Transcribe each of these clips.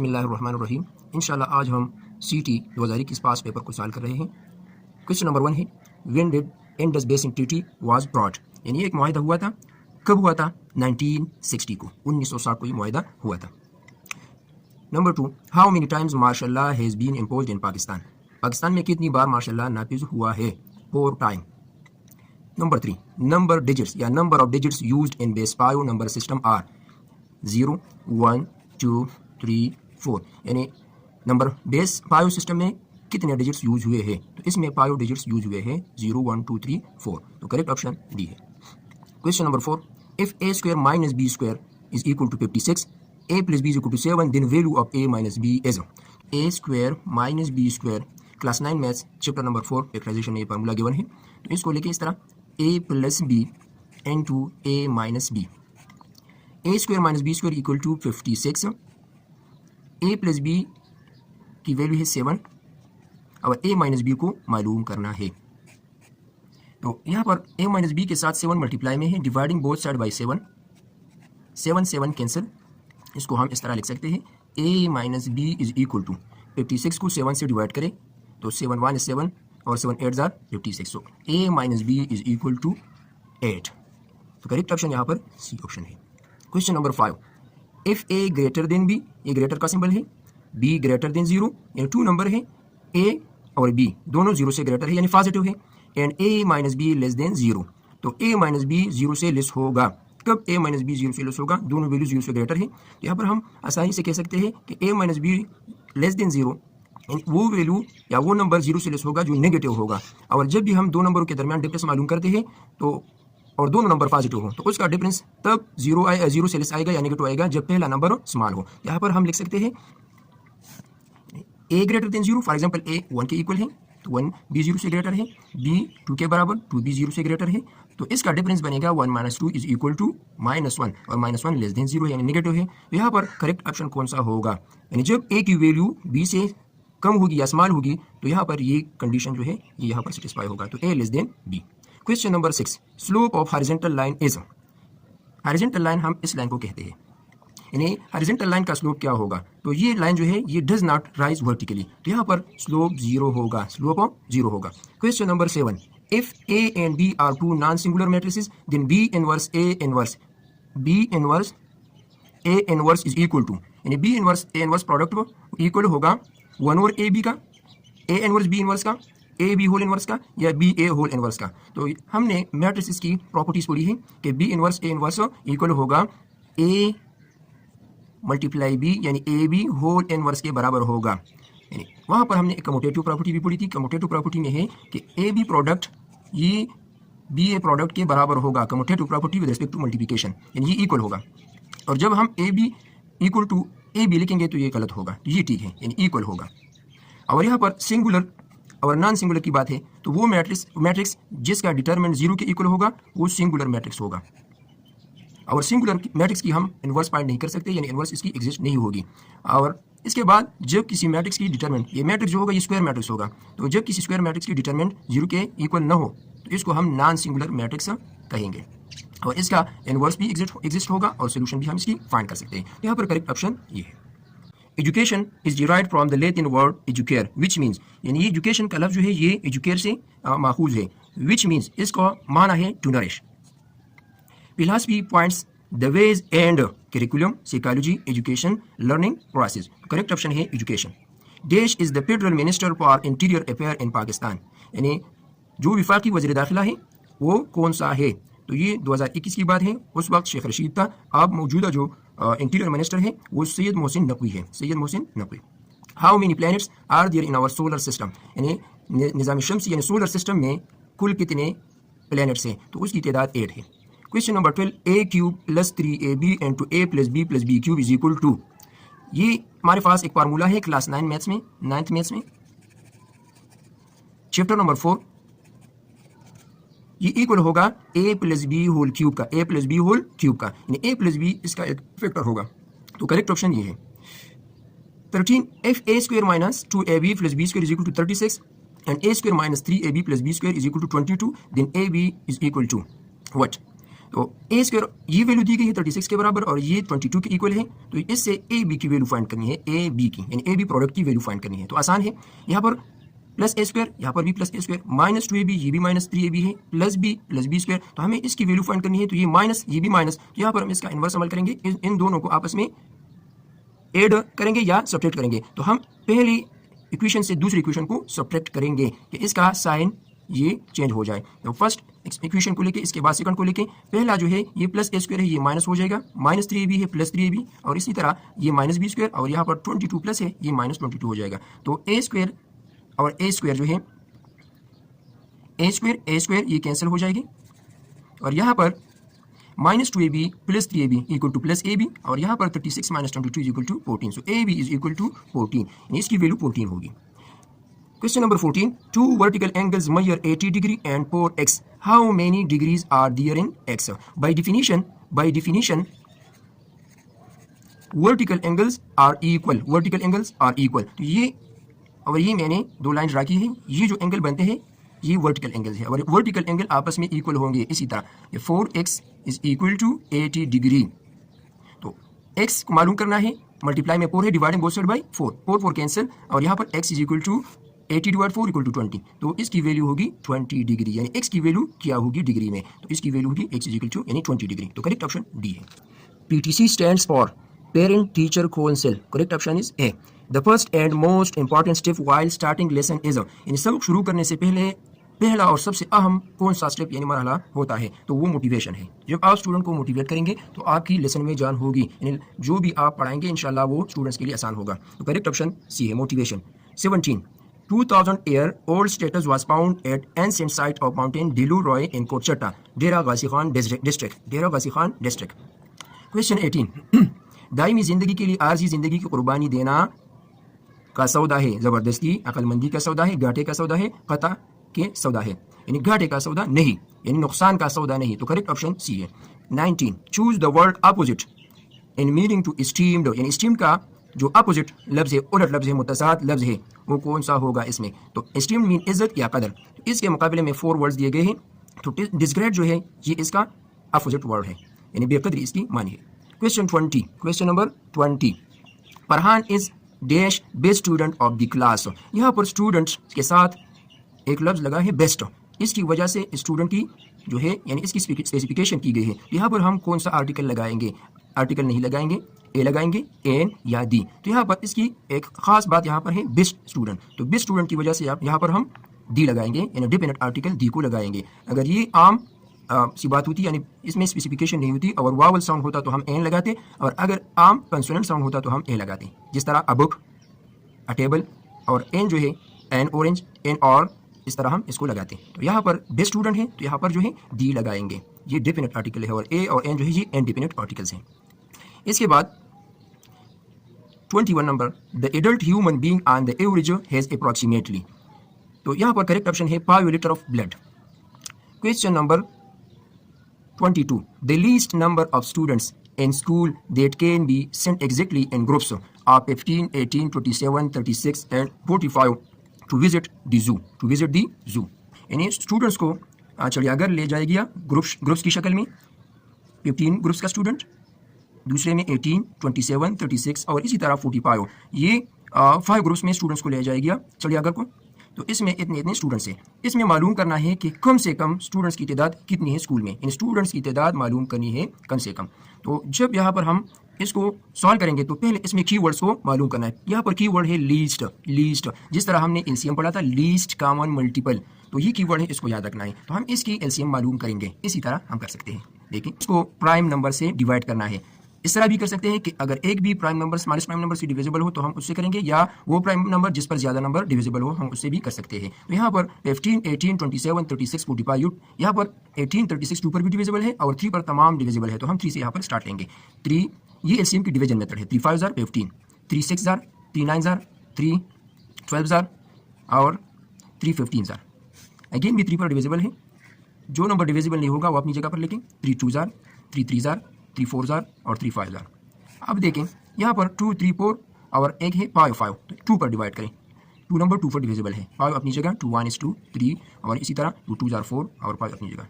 बिस्मिल्लाहिर्रहमानिर्रहीम। इंशाल्लाह आज हम CT 2021 पास पेपर को सॉल्व कर रहे हैं। क्वेश्चन नंबर 1 है when did Indus basin treaty was brought, यानी एक मुआहिदा हुआ था, कब हुआ था? 1960 को, 1960 को ये मुआहिदा हुआ था। Number 2 how many times martial law has been imposed in Pakistan, Pakistan में कितनी बार मार्शल लॉ नाफिज हुआ है? 4 टाइम। नंबर 3 नंबर डिजिट्स या number of digits used in base five number system are 0 1 2 3 4, यानी नंबर बेस पायो सिस्टम में कितने डिजिट्स यूज हुए हैं? तो इसमें पायो डिजिट्स यूज हुए हैं 0 1 2 3 4, तो करेक्ट ऑप्शन डी है। Question number 4 if a square minus b square is equal to 56, a plus b is equal to 7, then value of a minus b is a square minus b square. Class 9 maths chapter number 4 factorization में ये formula given है, तो इसको लेके इस तरह a plus b into a minus b, a square minus b square equal to 56, a plus b की value है 7 और a माइनस b को मालूम करना है। तो यहाँ पर a माइनस b के साथ 7 मल्टीप्लाई में है, dividing both side by 7, 7 cancel, इसको हम इस तरह लिख सकते हैं a minus b is equal to 56 को 7 से डिवाइड करें तो 7 1 is 7 और 7 8 are 56, so a minus b is equal to 8, तो करेक्ट ऑप्शन यहाँ पर सी ऑप्शन है। Question number 5 if a greater than b, ये ग्रेटर का सिंबल है, b ग्रेटर देन 0, यानी 2 नंबर है, a और b दोनों 0 से ग्रेटर है यानी पॉजिटिव है, and a minus b less than 0, तो a माइनस b 0 से लेस होगा। कब a माइनस b 0 से लेस होगा? दोनों वैल्यू 0 से ग्रेटर है, तो यहाँ पर हम आसानी से कह सकते हैं कि a minus b less than 0, वो वैल्यू या वो नंबर 0 से लेस होगा जो नेगेटिव होगा। और जब भी हम दो नंबरों के दरमियान डिफरेंस मालूम करते हैं तो और दोनों नंबर पॉजिटिव हो तो उसका डिफरेंस तब 0 से लेस आएगा या नेगेटिव आएगा जब पहला नंबर स्मॉल हो। यहाँ पर हम लिख सकते हैं a greater than 0, for example a 1 के इक्वल है तो 1 b 0 से ग्रेटर है, b 2 के बराबर 2b 0 से ग्रेटर है, तो इसका डिफरेंस बनेगा 1 माइनस 2 इज इक्वल टू -1, और -1 लेस देन 0 यानी नेगेटिव है। तो यहाँ पर करेक्ट ऑप्शन कौन सा होगा? यानी जब a की वैल्यू b से कम होगी या स्मॉल होगी तो यहाँ पर ये कंडीशन जो है ये यहाँ पर सेटिस्फाई होगा, तो a less than b। Question number 6 slope of horizontal line is, horizontal line हम इस लाइन को कहते हैं, यानी हॉरिजॉन्टल लाइन का स्लोप क्या होगा? तो ये लाइन जो है ये डज नॉट राइज वर्टिकली, तो यहाँ पर स्लोप 0 होगा, स्लोप ऑफ 0 होगा। Question number 7 if a and b are two non singular matrices then b inverse a inverse a inverse is equal to, यानी b inverse a inverse product equal होगा 1 over a b का, a inverse b inverse का, A B whole inverse का या B ए whole inverse का। तो हमने matrices की प्रॉपर्टीज पढ़ी है कि B inverse A inverse equal होगा ए मल्टीप्लाई बी, यानी ए बी होल इनवर्स के बराबर होगा। यानी वहाँ पर हमने एक कम्यूटेटिव प्रॉपर्टी भी पढ़ी थी, कम्यूटेटिव प्रॉपर्टी में है कि ए बी प्रोडक्ट ये बी ए प्रोडक्ट के बराबर होगा, commutative property with respect to multiplication, यानी ये इक्वल होगा। और जब हम A B equal to A B लिखेंगे तो ये गलत होगा, ये ठीक है, यानी इक्वल होगा। और यहाँ पर सिंगुलर और नॉन सिंगुलर की बात है तो वो मैट्रिक्स जिसका डिटरमिनेंट 0 के इक्वल होगा वो सिंगुलर मैट्रिक्स होगा, और सिंगुलर मैट्रिक्स की हम इन्वर्स फाइंड नहीं कर सकते, यानी इन्वर्स इसकी एग्जिस्ट नहीं होगी। और इसके बाद जब किसी मैट्रिक्स की डिटरमिनेंट, ये मैट्रिक्स जो होगा ये स्क्वायर मैट्रिक्स होगा, तो जब किसी स्क्वायर मैट्रिक्स की डिटरमिनेंट 0 के इक्वल न हो तो इसको हम नॉन सिंगुलर मैट्रिक्स कहेंगे, और इसका इन्वर्स भी एग्जिस्ट होगा और सोल्यूशन भी हम इसकी फाइंड कर सकते हैं। तो यहाँ पर करेक्ट ऑप्शन ये है। Education is derived from the Latin word educare which means, यानी ये एजुकेशन का लफ्ज जो है ये एजुकेयर से माखूज है, विच मीन्स इसका माना है to nourish. Philosophy points the ways and curriculum, psychology, education, learning process, correct option है एजुकेशन। देश is the federal minister for interior affair in Pakistan, यानी जो विफाकी वज़ीर दाखिला है वो कौन सा है? तो ये 2021 की बात है, उस वक्त शेख रशीद था, अब मौजूदा जो इंटीरियर मिनिस्टर है वो सैयद मोहसिन नकवी है, Syed Mohsin Naqvi. How many planets are there in our solar system, यानी निज़ाम शम्सी यानी सोलर सिस्टम में कुल कितने प्लैनेट्स हैं? तो उसकी तादाद 8 है। Question number 12 a cube plus 3ab into a plus B cube is equal to, ये हमारे पास एक फार्मूला है क्लास 9 मैथ्स में, 9th मैथ्स में चैप्टर नंबर 4, ये इक्वल होगा a plus B whole cube का, a plus B whole cube का, यानी a प्लस बी इसका एक फैक्टर होगा, तो करेक्ट ऑप्शन ये है। 13 if a square minus 2ab plus B square is equal to 36 and a square minus 3ab plus B square is equal to 22, then ab is equal to what? तो A square ये value दी गई है 36 के बराबर और ये 22 के equal है, तो इससे ए बी की वैल्यू फाइंड करनी है, ए बी की यानी ए बी प्रोडक्ट की वैल्यू फाइंड करनी है। तो आसान है, यहाँ पर प्लस ए स्क्वायर, यहाँ पर भी प्लस ए स्क्वायर, माइनस 2ab, ये भी माइनस 3ab है, प्लस बी स्क्वायर, तो हमें इसकी वैल्यू फाइंड करनी है। तो ये माइनस, ये भी माइनस, तो यहाँ पर हम इसका इन्वर्स अमल करेंगे, इन दोनों को आपस में ऐड करेंगे या सब्ट्रैक्ट करेंगे। तो हम पहली इक्वेशन से दूसरी इक्वेशन को सब्ट्रैक्ट करेंगे कि इसका साइन ये चेंज हो जाए। तो फर्स्ट इक्वेशन को लेके, इसके बाद सेकंड को लेके, पहला जो है ये प्लस ए स्क्वायर है, ये माइनस हो जाएगा, माइनस 3ab है प्लस 3ab, और इसी तरह ये माइनस बी स्क्वायर और यहाँ पर 22 प्लस है, ये माइनस 22 हो जाएगा। तो ए स्क्वायर और ए स्क्वायर जो है, ए स्क्वायर ये कैंसिल हो जाएगी, और यहाँ पर minus 2ab plus 3ab equal to plus ab, और यहाँ पर 36 minus 22 equal to 14, so ab is equal to 14, इसकी वैल्यू 14 होगी। Question number 14. Two vertical angles measure 80 degree and 4x. How many degrees are there in x? By definition, vertical angles are equal. Vertical angles are equal. तो ये और ये मैंने दो line draw की है, ये जो एंगल बनते हैं ये वर्टिकल एंगल्स है, और वर्टिकल एंगल आपस में इक्वल होंगे। इसी तरह ये 4x is equal to 80 degree. तो x को मालूम करना है, मल्टीप्लाई में 4 है, dividing both side by 4, 4 cancel, और यहाँ पर x is equal to 80 divide 4 equal to 20, तो इसकी वैल्यू होगी 20 डिग्री, यानी x की वैल्यू क्या होगी डिग्री में, तो इसकी वैल्यू होगी x इज इक्वल टू यानी 20 डिग्री। तो करेक्ट ऑप्शन डी है। PTC stands for parent teacher council. Correct option is a. The first and most important step while starting lesson is, यानी सबक शुरू करने से पहले पहला और सबसे अहम कौन सा स्टेप यानी मरहला होता है, तो वो मोटिवेशन है। जब आप स्टूडेंट को मोटिवेट करेंगे तो आपकी लेसन में जान होगी, यानी जो भी आप पढ़ाएंगे इंशाल्लाह वो स्टूडेंट्स के लिए आसान होगा। तो करेक्ट ऑप्शन सी है, motivation. 17. 2000 year old status was found at ancient site of mountain Dilu Roy in Kochata, Dera Ghazi Khan district. Dera Ghazi Khan district. Question 18. Daimi जिंदगी के लिए आर्जी जिंदगी की कुर्बानी देना का सौदा है, जबरदस्ती अकलमंदी का सौदा है, घाटे का सौदा है, कता के सौदा है, यानी घाटे का सौदा नहीं, यानी नुकसान का सौदा नहीं। तो करेक्ट ऑप्शन सी है। 19. Choose the word opposite in meaning to steamed, यानी स्टीम का जो अपोजिट लफ्ज है, उलट लफ्ज है, मुतसाद लफ्ज है, वो कौन सा होगा इसमें। तो स्टीम मीन इज्जत या कदर, इसके मुकाबले में 4 वर्ड्स दिए गए हैं। तो डिसग्रेड जो है ये इसका अपोजिट वर्ड है, यानी बेकदरी इसकी मानी है। Question 20, question number 20. Farhan is dash best student of the class. यहाँ पर स्टूडेंट्स के साथ एक लफ्ज लगा है बेस्ट, इसकी वजह से स्टूडेंट की जो है यानी इसकी स्पेसिफिकेशन की गई है। यहाँ पर हम कौन सा आर्टिकल लगाएंगे, आर्टिकल नहीं लगाएंगे, ए लगाएंगे, एन या दी। तो यहाँ पर इसकी एक खास बात यहाँ पर है बेस्ट स्टूडेंट, तो बेस्ट स्टूडेंट की वजह से यहाँ पर हम दी लगाएंगे, यानी डिपेंडेंट आर्टिकल दी को लगाएंगे। अगर ये आम सी बात होती, यानी इसमें स्पेसिफिकेशन नहीं होती और वावल साउंड होता तो हम एन लगाते, और अगर आम कंसोनेंट साउंड होता तो हम ए लगाते, जिस तरह अ बुक, अ टेबल, और एन जो है एन ऑरेंज, एन और, इस तरह हम इसको लगाते हैं। तो यहाँ पर बेस्ट स्टूडेंट है तो यहाँ पर जो है दी लगाएंगे, ये डिपेंडेंट आर्टिकल है, और ए और एन जो है ये इंडिपेंडेंट आर्टिकल्स हैं। इसके बाद 21 number, the adult human being on the average has approximately, तो यहाँ पर करेक्ट ऑप्शन है 5 litre of blood. Question number 22, the least number of students in school that can be sent exactly in groups of 15, 18, 27, 36 and 45 to visit the zoo, यानी students को चलिए अगर ले जाया गया ग्रुप्स की शक्ल में 15 ग्रुप्स का स्टूडेंट, दूसरे में 18, 27, 36 और इसी तरह 45, ये 5 ग्रुप्स में स्टूडेंट्स को ले जाया गया चलिए अगर को, तो इसमें इतने स्टूडेंट्स हैं। इसमें मालूम करना है कि कम से कम स्टूडेंट्स की तादाद कितनी है स्कूल में, इन स्टूडेंट्स की तादाद मालूम करनी है कम से कम। तो जब यहाँ पर हम इसको सॉल्व करेंगे तो पहले इसमें कीवर्ड्स को मालूम करना है। यहाँ पर कीवर्ड है लीस्ट, जिस तरह हमने एलसीएम पढ़ा था लीस्ट कॉमन मल्टीपल, तो ये कीवर्ड है, इसको याद रखना है। तो हम इसकी एलसीएम मालूम करेंगे, इसी तरह हम कर सकते हैं। देखिए इसको प्राइम नंबर से डिवाइड करना है, इस तरह भी कर सकते हैं कि अगर एक भी prime number minus prime number से डिविजिबल हो तो हम उससे करेंगे, या वो प्राइम नंबर जिस पर ज़्यादा नंबर डिविजिबल हो हम उससे भी कर सकते हैं। तो यहाँ पर 15, 18, 27, 36, 45, यहाँ पर 18, 36 2 पर भी डिविजिबल है और 3 पर तमाम डिविजिबल है, तो हम 3 से यहाँ पर स्टार्ट लेंगे। 3 ये एलसीएम की डिवीजन मेथड है, 3 5 जार 15, 3 6 जार 3 9 जार 3 12 जार और 3 15 जार। अगेन भी 3 पर डिविजिबल है, जो नंबर डिविजिबल नहीं होगा वो अपनी जगह पर लेंगे। 3 2 जार 3 3 जार 3 4 जार और 3 5 जार। अब देखें यहाँ पर 2 3 4 और एक है 5 5, तो 2 पर डिवाइड करें, 2 नंबर 2 पर डिविजिबल है, 5 अपनी जगह, 2 1 2 3 और इसी तरह 2 2 जार 4 और 5 अपनी जगह।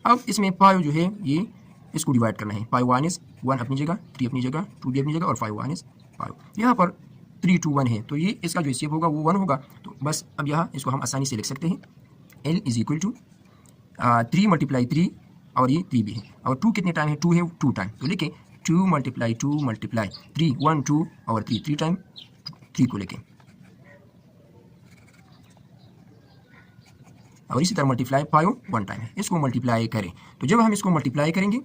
अब इसमें 5 जो है ये इसको डिवाइड करना है। पाई 1 इज 1 अपनी जगह, 3 अपनी जगह, 2 भी अपनी जगह और 5 1 इज 5। यहाँ पर 3 2 1 है, तो ये इसका जो शेप होगा वो 1 होगा। तो बस अब यहाँ इसको हम आसानी से लिख सकते हैं, L is equal to 3 multiply 3 और ये 3 भी है, और 2 कितने टाइम है, 2 है 2 टाइम, तो लिखें 2 मल्टीप्लाई 3 1 2 और 3 टाइम 3 को लेके, और इसी तरह मल्टीप्लाई 5 1 टाइम है। इसको मल्टीप्लाई करें, तो जब हम इसको मल्टीप्लाई करेंगे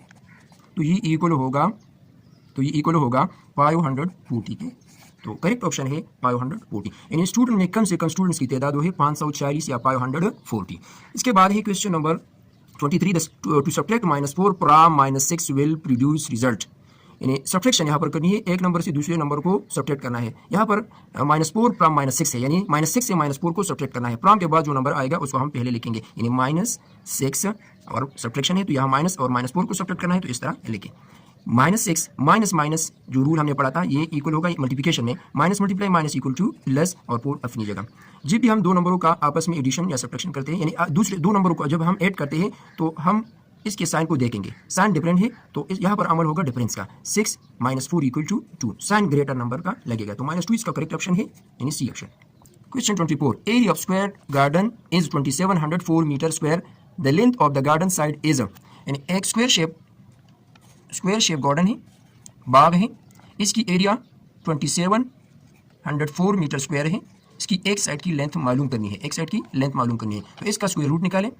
तो ये इक्वल होगा 540 के। तो करेक्ट ऑप्शन है 540। यानी स्टूडेंट में कम से कम स्टूडेंट्स की तादाद है 540 या 540। इसके बाद है question number 23, to subtract -4 from -6 will produce result. यानी सब्ट्रैक्शन यहाँ पर करनी है, एक नंबर से दूसरे नंबर को सब्ट्रैक्ट करना है। यहाँ पर -4 from -6 है, यानी -6 से -4 को सब्ट्रैक्ट करना है। फ्रॉम के बाद जो नंबर आएगा उसको हम पहले लिखेंगे, यानी -6 और सब्ट्रैक्शन है तो यहाँ माइनस और -4 को सब्ट्रैक्ट करना है, तो इस तरह लिखें। -6 माइनस जो रूल हमने पढ़ा था ये इक्वल होगा मल्टीप्लिकेशन में, minus multiply minus equal to plus और 4 अपनी जगह। जब भी हम दो नंबरों का आपस में एडिशन या सब्ट्रैक्शन करते हैं, यानी दूसरे दो नंबरों को जब हम ऐड करते हैं तो हम इसके साइन को देखेंगे, साइन डिफरेंट है तो यहाँ पर अमल होगा डिफरेंस का। 6 - 4 equal to 2, sign greater number का लगेगा, तो -2 इसका करेक्ट ऑप्शन है, यानी C option. Question 24, area of square garden is 2704 metre square, the length of the garden side is, यानी एक स्क्वायर शेप गार्डन है, बाग है, इसकी एरिया 2704 मीटर स्क्वायर है। इसकी एक साइड की लेंथ मालूम करनी है, तो इसका स्क्वायर रूट निकालें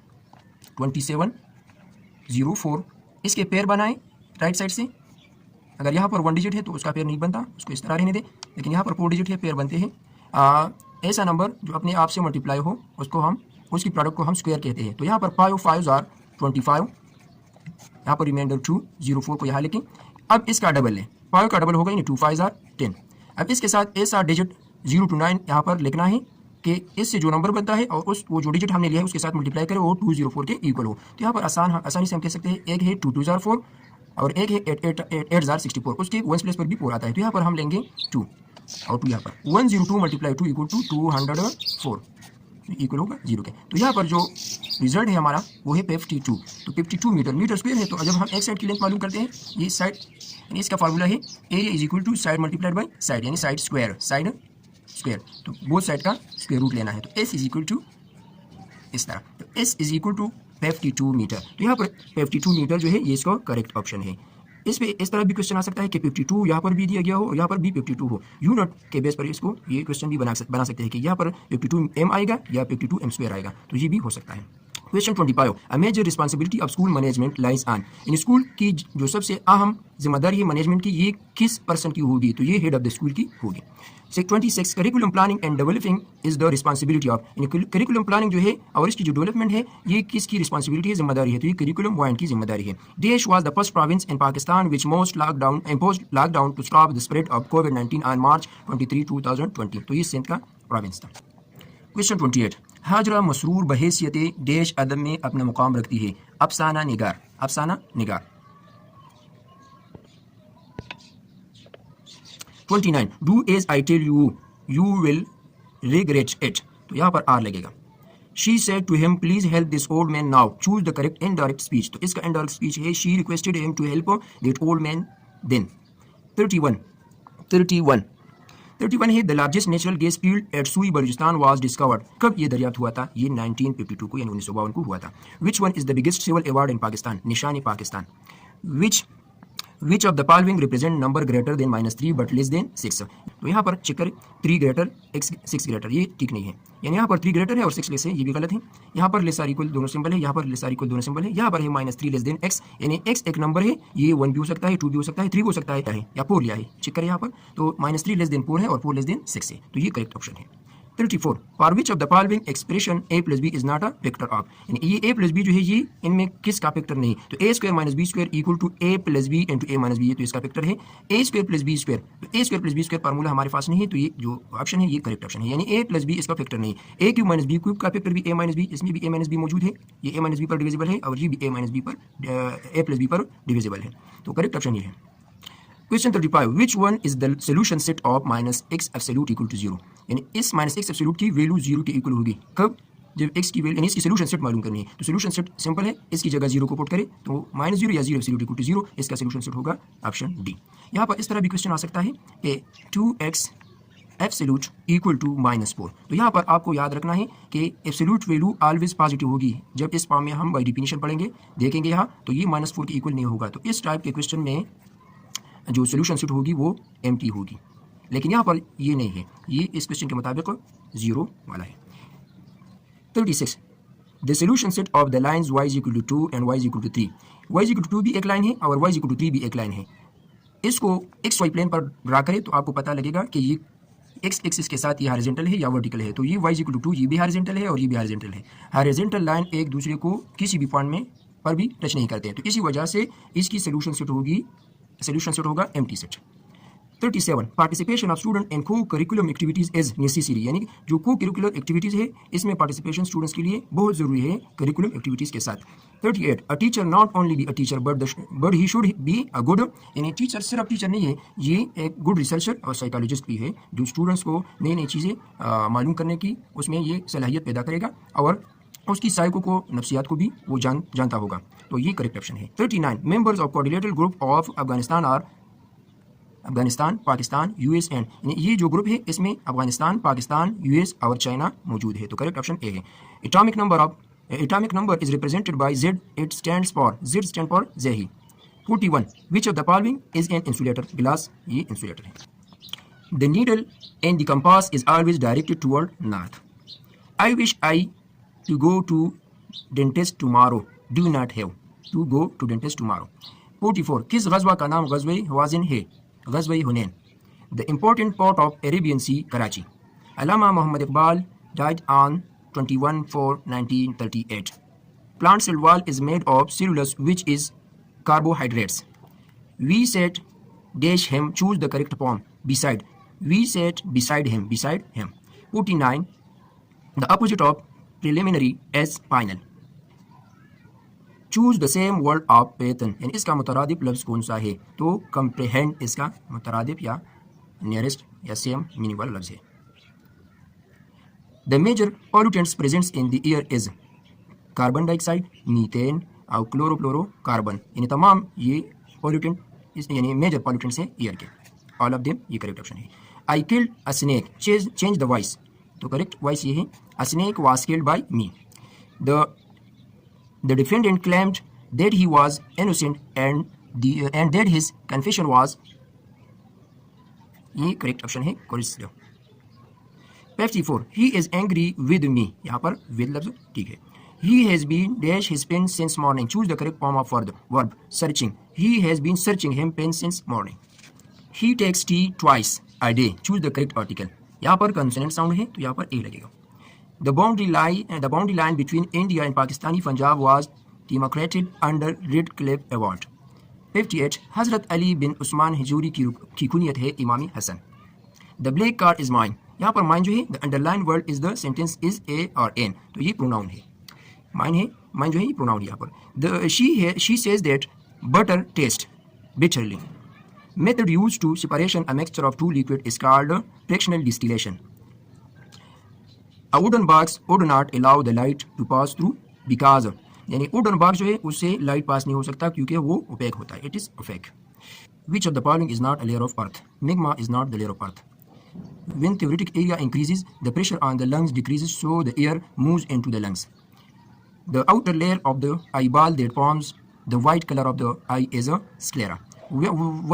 2704। इसके पेयर बनाएं राइट साइड से, अगर यहाँ पर 1 डिजिट है तो उसका पेयर नहीं बनता, उसको इस तरह रहने दें, लेकिन यहाँ पर 4 डिजिट है, पेयर बनते हैं। ऐसा नंबर जो अपने आप से मल्टीप्लाई हो उसकी प्रोडक्ट को हम स्क्वायर कहते हैं। तो यहाँ पर 5 5 आर 25, यहाँ पर रिमाइंडर 2 04 को यहाँ लिखें। अब इसका डबल लें, 5 का डबल होगा यानी 2 5 आर 10। अब इसके साथ ऐसा डिजिट 0 to 9 यहाँ पर लिखना है कि इससे जो नंबर बनता है और वो जो डिजिट हमने लिया है उसके साथ मल्टीप्लाई करें वो 204 के इक्वल हो। तो यहाँ पर आसानी से हम कह सकते हैं, एक है 2 2 4 और एक है 8 64, उसके 1 प्लेस पर भी 4 आता है, तो यहाँ पर हम लेंगे 2 और 2 यहाँ पर 102 मल्टीप्लाई 2 इक्वल टू 204 इक्वल होगा 0 के। तो यहाँ पर जो रिजल्ट है हमारा वो है 52, तो 52 मीटर स्क्वायर है। तो जब हम एक साइड की लेंथ मालूम करते हैं, ये साइड यानी इसका फार्मूला है area is equal to side multiplied by side, यानी साइड स्क्वायर, तो बोथ साइड का स्क्वायर रूट लेना है। तो एस इज इक्वल टू इस तरह, तो S is equal to 52 metre. तो यहाँ पर 52 मीटर जो है ये इसका करेक्ट ऑप्शन है। इस पे इस तरह भी क्वेश्चन आ सकता है कि 52 यहाँ पर भी दिया गया हो और यहाँ पर भी 52 हो, यूनिट के बेस पर इसको ये क्वेश्चन भी बना सकते हैं कि यहाँ पर 52 m आएगा या 52 m स्क्वायर आएगा, तो ये भी हो सकता है। Question 25, a major responsibility of school management lies on, इन स्कूल की जो सबसे अहम जिम्मेदारी है मैनेजमेंट की, ये किस पर्सन की होगी, तो ये हेड ऑफ द स्कूल की होगी। 26, curriculum planning and developing is the responsibility of, curriculum planning जो है और इसकी जो डेवलपमेंट है ये किसकी रिस्पॉन्सिबिलिटी है, जिम्मेदारी है, तो ये करिकुलम पॉइंट की जिम्मेदारी है। देश was the first province in Pakistan which most lockdown to stop the spread of कोविड-19 ऑन March 23, 2020, तो ये सिंध का प्रोविंस था। क्वेश्चन 28, हाजरा मसरूर बहैसियत देश अदब में अपना मुकाम रखती है, अफसाना निगार। 29, do as I tell you you will regret it, तो यहाँ पर आर लगेगा। She said to him please help this old man now, choose the correct indirect speech, तो इसका इनडायरेक्ट स्पीच है she requested him to help that old man then. 31 है the largest natural gas field at Sui Balochistan was discovered, कब ये दरियाफ्त हुआ था, ये 1952 को यानी 1952 को हुआ था। Which one is the biggest civil award in Pakistan, Nishan Pakistan. Which of the following represent number greater than -3 but less than 6, तो यहाँ पर चेक करें 3 ग्रेटर 6 ग्रेटर, ये ठीक नहीं है, यानी यहाँ पर 3 ग्रेटर है और 6 लेस है, ये भी गलत है। यहाँ पर लेस आर इक्वल दोनों सिंबल है, यहाँ पर लेस आर इक्वल दोनों सिंबल है, यहाँ पर है -3 लेस देन x, यानी x एक नंबर है, ये 1 भी हो सकता है, 2 भी हो सकता है, 3 हो सकता है या 4 लिया है, चेक करें यहाँ पर, तो -3 लेस देन 4 है और 4 लेस देन 6 है, तो ये करेक्ट ऑप्शन है। 34, for which of the following expression a + b is not a factor of, यानी ये a + b जो है ये इनमें किसका फैक्टर नहीं, तो a² - b² equal to a + b into a - b, ये तो इसका फैक्टर है। a² + b², तो a² + b² फार्मूला हमारे पास नहीं है, तो ये जो ऑप्शन है ये करेक्ट ऑप्शन है, यानी a + b इसका फैक्टर नहीं। a³ - b³ का फैक्टर भी a - b, इसमें भी a - b मौजूद है, ये a - b पर डिविजिबल है और ये भी a - b पर a + b पर डिविजिबल है, तो करेक्ट ऑप्शन ये है। Question 35, which one is the solution set of -x absolute equal to 0, यानी इस -x एब्सोल्यूट की वैल्यू 0 के इक्वल होगी, कब, जब x की वैल्यू यानी इसकी सोल्यूशन सेट मालूम करनी है तो सोल्यूशन सेट सिंपल है, इसकी जगह 0 को पुट करें तो -0 या 0 एब्सोल्यूट इक्वल टू 0, इसका सोल्यूशन सेट होगा ऑप्शन डी। यहाँ पर इस तरह भी क्वेश्चन आ सकता है कि 2x एब्सोल्यूट इक्वल टू -4। तो यहाँ पर आपको याद रखना है कि एब्सोल्यूट वैल्यू ऑलवेज पॉजिटिव होगी। जब इस फॉर्म में हम बाय डेफिनेशन पढ़ेंगे देखेंगे यहाँ तो ये -4 के इक्वल नहीं होगा। तो इस टाइप के क्वेश्चन में जो सोल्यूशन सेट होगी वो एम्प्टी होगी, लेकिन यहाँ पर ये नहीं है, ये इस क्वेश्चन के मुताबिक 0 वाला है। 36 the solution set of the lines y equal to 2 and y equal to 3। y equal to 2 भी एक लाइन है और y इक्वल टू 3 भी एक लाइन है। इसको XY प्लेन पर ड्रा करें तो आपको पता लगेगा कि ये x एक्सिस के साथ ये हॉरिजॉन्टल है या वर्टिकल है। तो ये y इक्वल टू 2 ये भी हॉरिजॉन्टल है और ये भी हॉरिजॉन्टल है। हॉरिजॉन्टल लाइन एक दूसरे को किसी भी पॉइंट में पर भी टच नहीं करते हैं, तो इसी वजह से इसकी सोल्यूशन सेट होगा empty set. 37 participation of student in को करिकुलम एक्टिविटीज इज नेसेसरी, यानी जो को करिकुलर एक्टिविटीज है इसमें पार्टिसिपेशन स्टूडेंट्स के लिए बहुत जरूरी है करिकुलम एक्टिविटीज के साथ। 38 a teacher not only be a teacher but he should be a good, यानी टीचर सिर्फ टीचर नहीं है, ये एक गुड रिसर्चर और साइकोलॉजिस्ट भी है जो स्टूडेंट्स को नई नई चीज़ें मालूम करने की उसमें ये सलाहियत पैदा करेगा और उसकी साइको को नफ्सियात को भी वो जानता होगा। तो ये करेक्ट ऑप्शन है। 39 members of coordinated group of Afghanistan are Afghanistan, Pakistan, US and, ये जो ग्रुप है इसमें अफगानिस्तान, पाकिस्तान, यूएस और चाइना मौजूद है। तो करेक्ट ऑप्शन ए है। Atomic number is represented by Z, it stand for ज़ेही। 41 which of the following is an insulator, गिलास ये इंसुलेटर है। The needle and the compass is always directed toward north. I wish I to go to dentist tomorrow, do not have to go to dentist tomorrow. 44 किस गज़वा का नाम गज़वे Hawazin है, गज़वे Hunain. The important port of Arabian sea, Karachi. Allama Muhammad Iqbal died on 21/4/1938. Plant cell wall is made of cellulose which is carbohydrates. We sat dash him, choose the correct form. Beside. We sat beside him. 49 the opposite of preliminary is final. Choose the same word of pattern, यानी इसका मुतरादिफ लफ्ज़ कौन सा है। तो कंप्रेहेंड इसका मुतरादिफ या nearest या सेम मीनिंग वाला लफ्ज़ है। The major pollutants presents in the air is carbon dioxide, methane और क्लोरोफ्लोरोकार्बन, यानी तमाम ये पॉल्यूटेंट यानी मेजर पॉल्यूटेंट्स हैं एयर के। ऑल ऑफ देम ये करेक्ट ऑप्शन है। I killed a snake, change the voice, तो करेक्ट वॉइस ये है a snake was killed by me. The defendant claimed that he was innocent and that his confession was, ये correct option है कोरिस्लो। 54 he is angry with me, यहाँ पर with लफ्ज़ ठीक है। he has been dash his pen since morning, choose the correct form of verb searching, he has been searching him pen since morning। he takes tea twice a day, choose the correct article, यहाँ पर consonant sound है तो यहाँ पर ए लगेगा। The boundary line between India and Pakistani Punjab was demarcated under Redcliffe Award। 58 हज़रत अली बिन उस्मान हिजूरी की कुनियत है Emami Hasan. The black car is mine, यहाँ पर mine जो है the underlined word is the sentence is a or n, तो ये pronoun है। mine जो है ये pronoun है यहाँ पर। she says that butter tastes bitterly। Method used to separation a mixture of two liquid is called fractional distillation। A wooden box would not allow the light to pass through because, यानी wooden box जो है उससे light pass नहीं हो सकता क्योंकि वो OPEC होता है, it is opaque। Which of the following is not a layer of earth? Magma is not the layer of earth। When theoretic area increases, the pressure on the lungs decreases, so the air moves into the lungs। The outer layer of the eyeball that forms the white color of the eye is a sclera।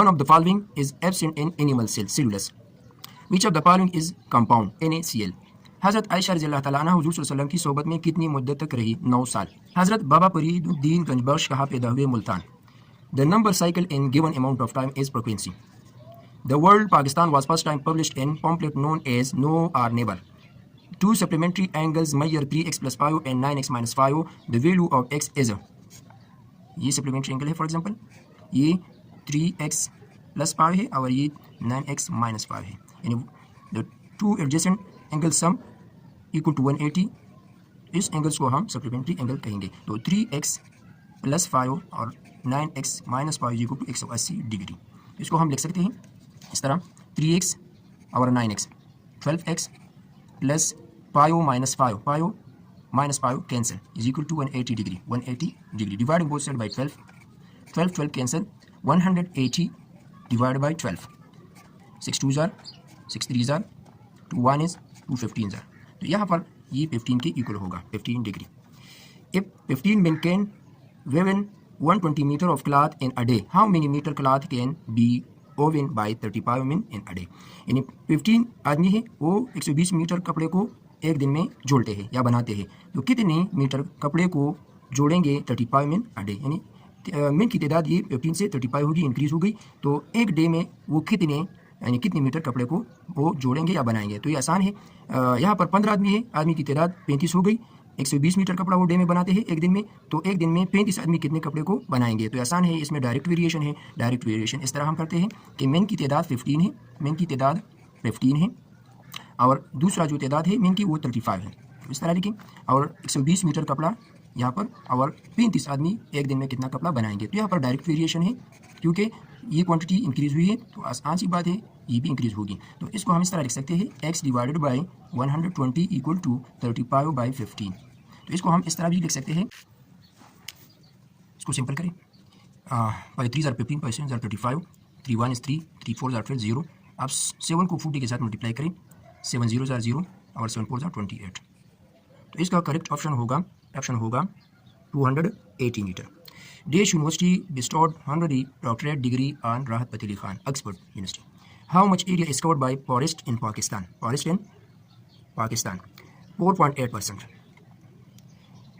One of the following is absent in animal cell, cellulose। Which of the following is compound, NaCl। हज़रत आयशा रज़ी अल्लाह तआला अन्हा हुज़ूर सल्लल्लाहु अलैहि वसल्लम की सोबत में कितनी मुद्दत तक रही? 9 साल। हज़रत बाबा फरीदुद्दीन गंजबख्श कहाँ पैदा हुए? Multan. The number cycle in given amount of time is frequency. The world Pakistan was first time published in pamphlet known as now or never. Two supplementary angles measure 3x + 5 and 9x - 5, the value of x is, ये supplementary angle है for example, ये 3x + 5 है और ये 9x - 5 है, यानी the two adjacent angle sum equal to 180, इस angles को हम सप्लीमेंट्री एंगल कहेंगे। तो 3x + 5 और 9x - 5 इक्वल टू 180 डिग्री। इसको हम लिख सकते हैं इस तरह 3x और 9x, 12x + 5 - 5, 5 minus 5 cancel is equal to 180 degree. 180 degree. Dividing both sides by 12. 12 cancel. 180 divided by 12. 6 2s are 6 3s are 2 1 is 2 15s are. तो यहाँ पर ये 15 के इक्वल होगा 15 degree. If 15 men can weave 120 meter of cloth in a day, how many meter cloth can be woven by 35 men in a day? यानी 15 आदमी है वो 120 मीटर कपड़े को एक दिन में जोड़ते हैं या बनाते हैं. तो कितने मीटर कपड़े को जोड़ेंगे 35 men a day? यानी मेन की तादाद ये 15 से 35 होगी, इंक्रीज हो गई. तो एक डे में वो कितने मीटर कपड़े को वो जोड़ेंगे या बनाएंगे. तो ये आसान है. यहाँ पर 15 आदमी है, आदमी की तादाद 35 हो गई. 120 मीटर कपड़ा वो डे में बनाते हैं एक दिन में. तो एक दिन में 35 आदमी कितने कपड़े को बनाएंगे. तो आसान है. इसमें डायरेक्ट वेरिएशन है. डायरेक्ट वेरिएशन इस तरह हम करते हैं कि मेन की तादाद 15 है, मेन की तादाद 15 है और दूसरा जो तादाद है मेन की वो 35 है. इस तरह लिखें. और 120 मीटर कपड़ा यहाँ पर और 35 आदमी एक दिन में कितना कपड़ा बनाएंगे. तो यहाँ पर डायरेक्ट वेरिएशन है क्योंकि ये क्वांटिटी इंक्रीज हुई है तो आसान सी बात है ये भी इंक्रीज होगी. तो इसको हम इस तरह लिख सकते हैं x divided by 120 equal to 35 by 15. तो इसको हम इस तरह भी लिख सकते हैं. इसको सिंपल करें. 5 3s are 15, 5 7s are 35, 3 1 is 3, 3 4s are 0. आप 7 को 40 के साथ मल्टीप्लाई करें. 7 0s are 0 और 7 4s are 28. तो इसका करेक्ट ऑप्शन होगा 280 metre. Desh University bestowed honorary doctorate degree on Rahat Fateh Ali Khan, Oxford University. How much area is covered by forest in Pakistan? 4.8%.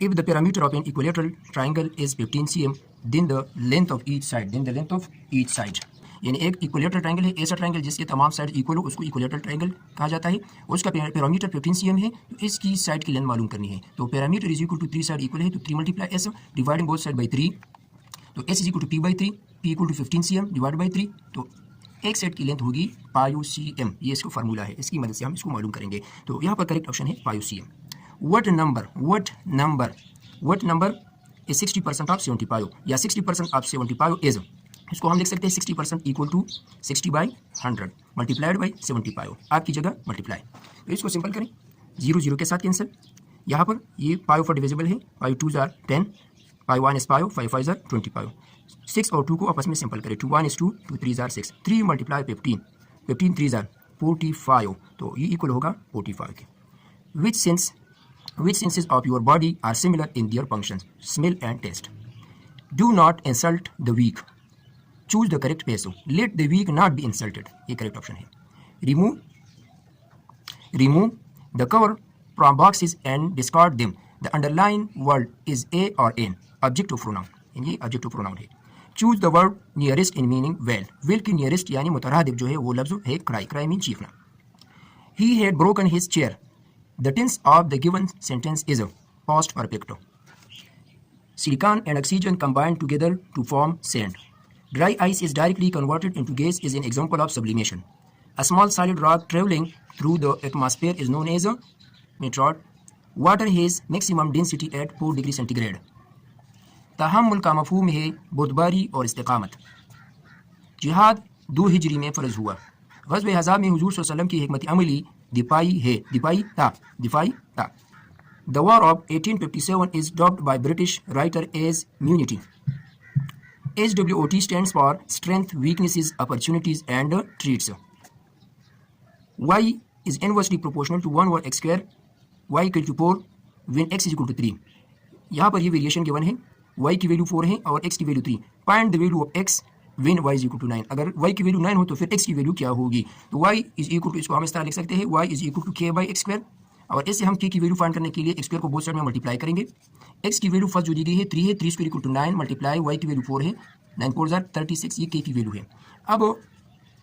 If the perimeter of an equilateral triangle is 15 cm, then the length of each side. यानी एक equilateral triangle है, ऐसा triangle जिसके तमाम side equal हो उसको equilateral triangle कहा जाता है. उसका पैरामीटर 15 cm है. तो इसकी साइड की लेंथ मालूम करनी है. तो perimeter is equal to 3 side equal है तो 3 multiply s dividing both side by 3. तो s is equal to p by 3, p equal to 15 cm divide by 3. तो एक साइड की लेंथ होगी पायो cm. ये इसको फार्मूला है, इसकी मदद से हम इसको मालूम करेंगे. तो यहाँ पर करेक्ट ऑप्शन है पायो cm. What number is 60% of 75 या 60% of 75 is? इसको हम लिख सकते हैं 60% equal to 60 by 100 multiplied by 75. आपकी जगह मल्टीप्लाई. तो इसको सिंपल करें. 0 0 के साथ कैंसिल. यहाँ पर ये पायो पर डिविजिबल है. पायो 2s are 10, पायो 1 is पायो, 5 5s are 25. 6 और 2 को आपस में सिंपल करें. 2 1 is 2, 2 3s are 6. 3 multiply 15, 15 3s are 45. तो ये इक्वल होगा 45 के. Which senses of your body are similar in their functions? Smell and taste. Do not insult the weak. Choose the correct peso. Let the weak not be insulted. ये correct option है. Remove the cover from boxes and discard them. The underlined word is a or an. Adjective pronoun. ये adjective pronoun है. Choose the word nearest in meaning well. Well की nearest यानी मुतरादिफ जो है वो लफ्ज़ है cry. Cry means चीखना. He had broken his chair. The tense of the given sentence is a past perfect. Silicon and oxygen combine together to form sand. Dry ice is directly converted into gas is an example of sublimation. A small solid rock traveling through the atmosphere is known as a meteor. Water has maximum density at 4 degree centigrade. तहम्मुल का मफहूम है बुर्दबारी और इस्तिकामत. जिहाद 2 हिजरी में फ़र्ज हुआ. ग़ज़वे अहज़ाब में हुज़ूर सल्लल्लाहु अलैहि वसल्लम की हिकमत अमली दिफाई था. The war of 1857 is dubbed by British writer as Munity. SWOT stands for strength, weaknesses, opportunities and threats. Y is inversely proportional to 1 over x square. Y equal to 4 when x is equal to 3. यहाँ पर ये variation given है. y की value 4 है और x की value 3. Find the value of x when y is equal to 9. अगर y की वैल्यू 9 हो तो फिर x की वैल्यू क्या होगी. तो y is equal to, इसको हम इस तरह लिख सकते हैं, y is equal to k by x square. और इससे हम k की वैल्यू फाइंड करने के लिए x स्क्वायर को बोथ साइड में मल्टीप्लाई करेंगे. x की वैल्यू फर्स्ट जो दी गई है 3 है, 3 square equal to 9 multiply y की वैल्यू 4 है, 9 4 जार 36. ये k की वैल्यू है. अब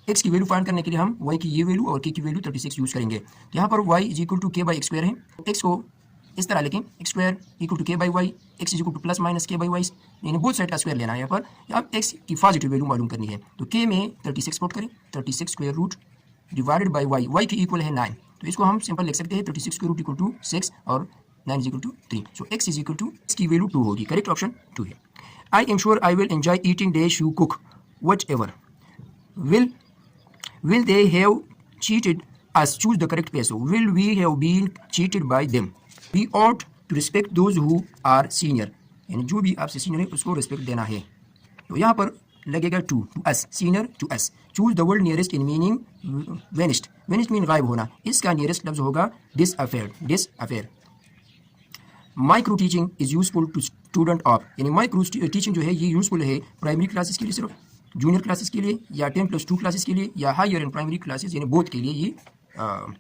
x की वैल्यू फाइंड करने के लिए हम y की ये वैल्यू और k की वैल्यू 36 यूज़ करेंगे. तो यहाँ पर y is equal to k by X square है. x को इस तरह लिखें, X square equal to k by Y, x is equal to plus minus k by Y, यानी बोथ साइड का स्क्वायर लेना है. यहाँ पर अब x की पॉजिटिव वैल्यू मालूम करनी है. तो k में 36 पुट करें, 36 square root divided by y की इक्वल है 9. तो इसको हम सिंपल लिख सकते हैं 36 स्क्वायर रूट इक्वल टू 6 और 9 is equal to 3. So x is equal to, इसकी वैल्यू 2 होगी. करेक्ट ऑप्शन 2 है. I am sure I will enjoy eating dash you cook whatever. Will they have cheated us? Choose the correct peso. Will we have been cheated by them? We ought to respect those who are senior, यानी जो भी आपसे senior है उसको respect देना है। तो यहाँ पर लगेगा to us, senior to us. Choose the word nearest in meaning vanished, vanished mean गायब होना, इसका नियरेस्ट लफ्ज होगा disappeared, disappear. Micro teaching is useful to student of, यानी माइक्रो टीचिंग जो है ये यूजफुल है प्राइमरी क्लासेस के लिए, सिर्फ जूनियर क्लासेस के लिए, या 10+2 क्लासेस के लिए, या हायर एंड प्राइमरी क्लासेस यानी बोथ के लिए ये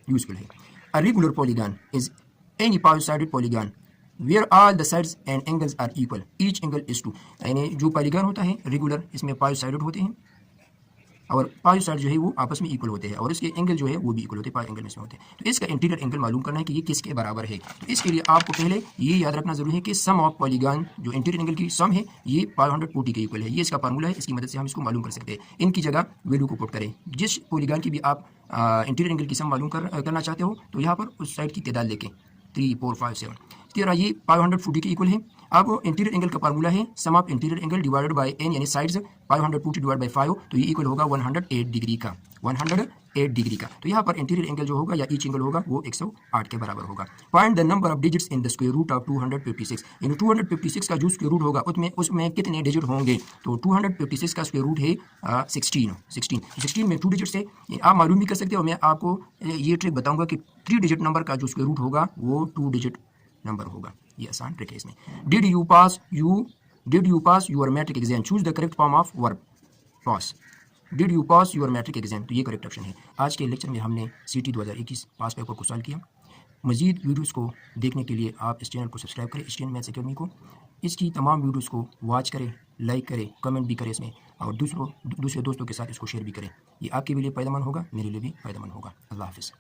यूजफुल है। A regular polygon is any five sided polygon where all the sides and angles are equal, each angle is to, यानी जो पॉलीगन होता है रेगुलर, इसमें पाइसाइडेड होते हैं और पाई साइड जो है वो आपस में इक्वल होते हैं और इसके एंगल जो है वो भी इक्वल होते हैं, पाई एंगल में से होते हैं। तो इसका इंटीरियर एंगल मालूम करना है कि ये किसके बराबर है। तो इसके लिए आपको पहले ये याद रखना जरूरी है कि सम ऑफ पॉलीगन, जो इंटीरियर एंगल की सम है ये 540 के इक्वल है। ये इसका फार्मूला है, इसकी मदद से हम इसको मालूम कर सकते हैं। इनकी जगह वैल्यू को पुट करें, जिस पॉलीगन की भी आप इंटीरियर एंगल की सम मालूम करना चाहते हो तो यहाँ पर उस साइड की तादाद लेके 3, 4, 5, 7 तेरा ये 540 के इक्वल है। अब इंटीरियर एंगल का फार्मूला है sum of interior angle divided by N, यानी साइड्स 540 डिवाइड बाय 5, तो ये इक्वल होगा 108 डिग्री का, 108 डिग्री का। तो यहाँ पर इंटीरियर एंगल जो होगा या ईच एंगल होगा वो 108 के बराबर होगा। Find the number of digits in the square root of 256, यानी 256 का जो स्क्वायर रूट होगा उसमें कितने डिजिट होंगे। तो 256 का स्क्वायर रूट है 16 में 2 डिजिट्स है। आप मालूम भी कर सकते हो, मैं आपको ये ट्रिक बताऊंगा कि 3 डिजिट नंबर का जो स्क्वायर रूट होगा वो 2 डिजिट नंबर होगा। ये आसान ट्रिक है इसमें। Did you pass your matric exam, choose the correct form of verb pass. Did you pass your matric exam, तो ये करेक्ट ऑप्शन है। आज के लेक्चर में हमने CT 2021 पास पेपर को सॉल्व किया। मजीद वीडियोस को देखने के लिए आप इस चैनल को सब्सक्राइब करें, स्टूडेंट मैथ्स अकेडमी को। इसकी तमाम वीडियोस को वॉच करें, लाइक करें, कमेंट भी करें इसमें, और दूसरे दोस्तों के साथ इसको शेयर भी करें। ये आपके लिए फ़ायदेमंद होगा, मेरे लिए भी फ़ायदेमंद होगा। अल्लाह हाफिज़।